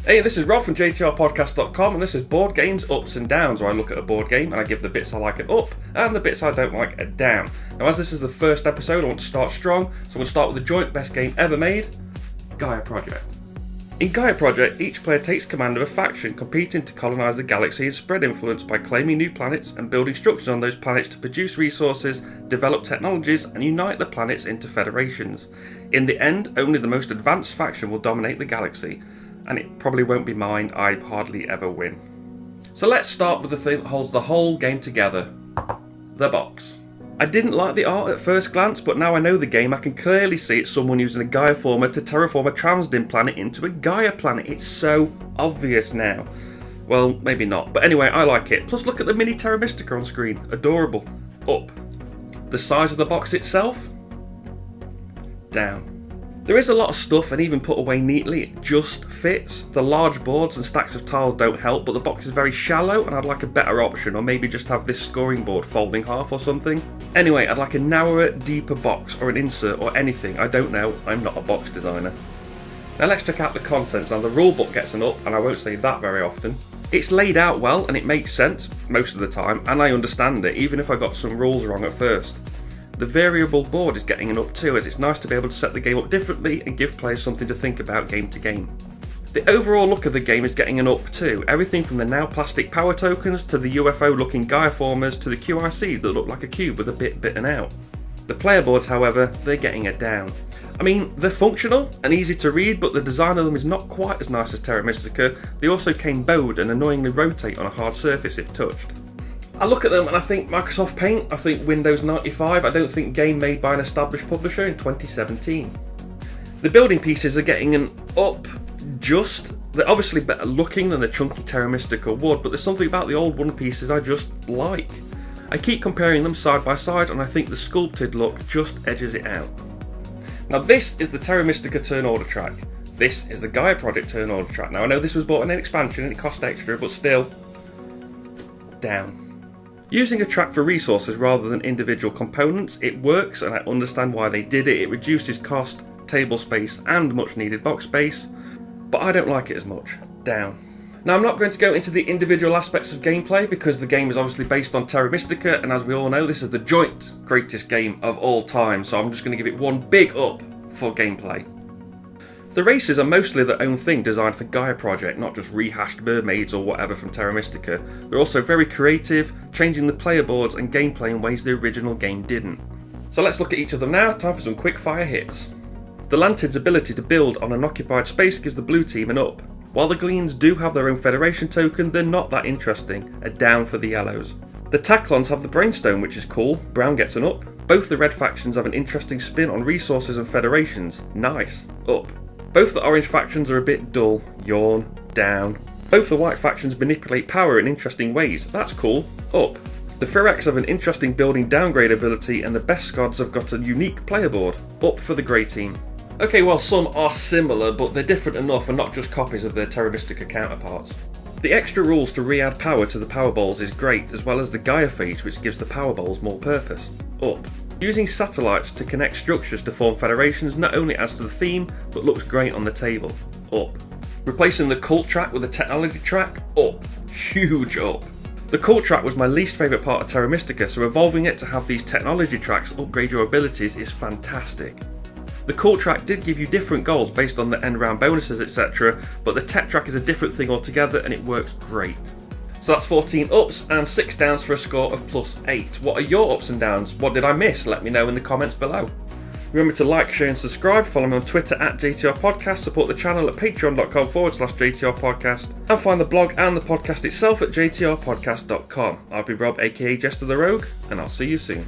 Hey, this is Rob from JestaThaRogue and this is Board Games Ups and Downs, where I look at a board game and I give the bits I like an up and the bits I don't like a down. Now, as this is the first episode, I want to start strong, so I'm going to start with the joint best game ever made, Gaia Project. In Gaia Project, each player takes command of a faction competing to colonise the galaxy and spread influence by claiming new planets and building structures on those planets to produce resources, develop technologies and unite the planets into federations. In the end, only the most advanced faction will dominate the galaxy, and it probably won't be mine. I hardly ever win. So let's start with the thing that holds the whole game together, the box. I didn't like the art at first glance, but now I know the game, I can clearly see it's someone using a Gaia former to terraform a Transdim planet into a Gaia planet. It's so obvious now. Well, maybe not, but anyway, I like it. Plus, look at the mini Terra Mystica on screen. Adorable. Up. The size of the box itself? Down. There is a lot of stuff, and even put away neatly, it just fits. The large boards and stacks of tiles don't help, but the box is very shallow and I'd like a better option, or maybe just have this scoring board fold in half or something. Anyway, I'd like a narrower, deeper box or an insert or anything. I don't know, I'm not a box designer. Now let's check out the contents. Now the rulebook gets an up, and I won't say that very often. It's laid out well and it makes sense most of the time, and I understand it, even if I got some rules wrong at first. The variable board is getting an up too, as it's nice to be able to set the game up differently and give players something to think about game to game. The overall look of the game is getting an up too, everything from the now plastic power tokens to the UFO looking Gaia formers to the QICs that look like a cube with a bit bitten out. The player boards, however, they're getting a down. I mean, they're functional and easy to read, but the design of them is not quite as nice as Terra Mystica. They also came bowed and annoyingly rotate on a hard surface if touched. I look at them and I think Microsoft Paint, I think Windows 95, I don't think game made by an established publisher in 2017. The building pieces are getting an up just. They're obviously better looking than the chunky Terra Mystica wood, but there's something about the old one pieces I just like. I keep comparing them side by side and I think the sculpted look just edges it out. Now this is the Terra Mystica turn order track. This is the Gaia Project turn order track. Now I know this was bought in an expansion and it cost extra, but still, down. Using a track for resources rather than individual components, it works and I understand why they did it. It reduces cost, table space and much needed box space, but I don't like it as much. Down. Now I'm not going to go into the individual aspects of gameplay because the game is obviously based on Terra Mystica, and as we all know, this is the joint greatest game of all time, so I'm just going to give it one big up for gameplay. The races are mostly their own thing, designed for Gaia Project, not just rehashed mermaids or whatever from Terra Mystica. They're also very creative, changing the player boards and gameplay in ways the original game didn't. So let's look at each of them now. Time for some quick fire hits. The Lantid's ability to build on an occupied space gives the blue team an up. While the Gleans do have their own Federation token, they're not that interesting, a down for the yellows. The Taclons have the Brainstone, which is cool, brown gets an up. Both the red factions have an interesting spin on resources and federations, nice, up. Both the orange factions are a bit dull, yawn, down. Both the white factions manipulate power in interesting ways, that's cool, up. The Ferex have an interesting building downgrade ability, and the Best Gods have got a unique player board, up for the grey team. Okay, well some are similar, but they're different enough and not just copies of their Terra Mystica counterparts. The extra rules to re-add power to the power balls is great, as well as the Gaia phase, which gives the power balls more purpose, up. Using satellites to connect structures to form federations not only adds to the theme, but looks great on the table, up. Replacing the cult track with a technology track, up. Huge up. The cult track was my least favourite part of Terra Mystica, so evolving it to have these technology tracks upgrade your abilities is fantastic. The cult track did give you different goals based on the end round bonuses, etc, but the tech track is a different thing altogether and it works great. So that's 14 ups and 6 downs for a score of +8. What are your ups and downs? What did I miss? Let me know in the comments below. Remember to like, share and subscribe. Follow me on Twitter at JTR Podcast. Support the channel at patreon.com/JTR Podcast. And find the blog and the podcast itself at jtrpodcast.com. I've been Rob, aka Jesta ThaRogue, and I'll see you soon.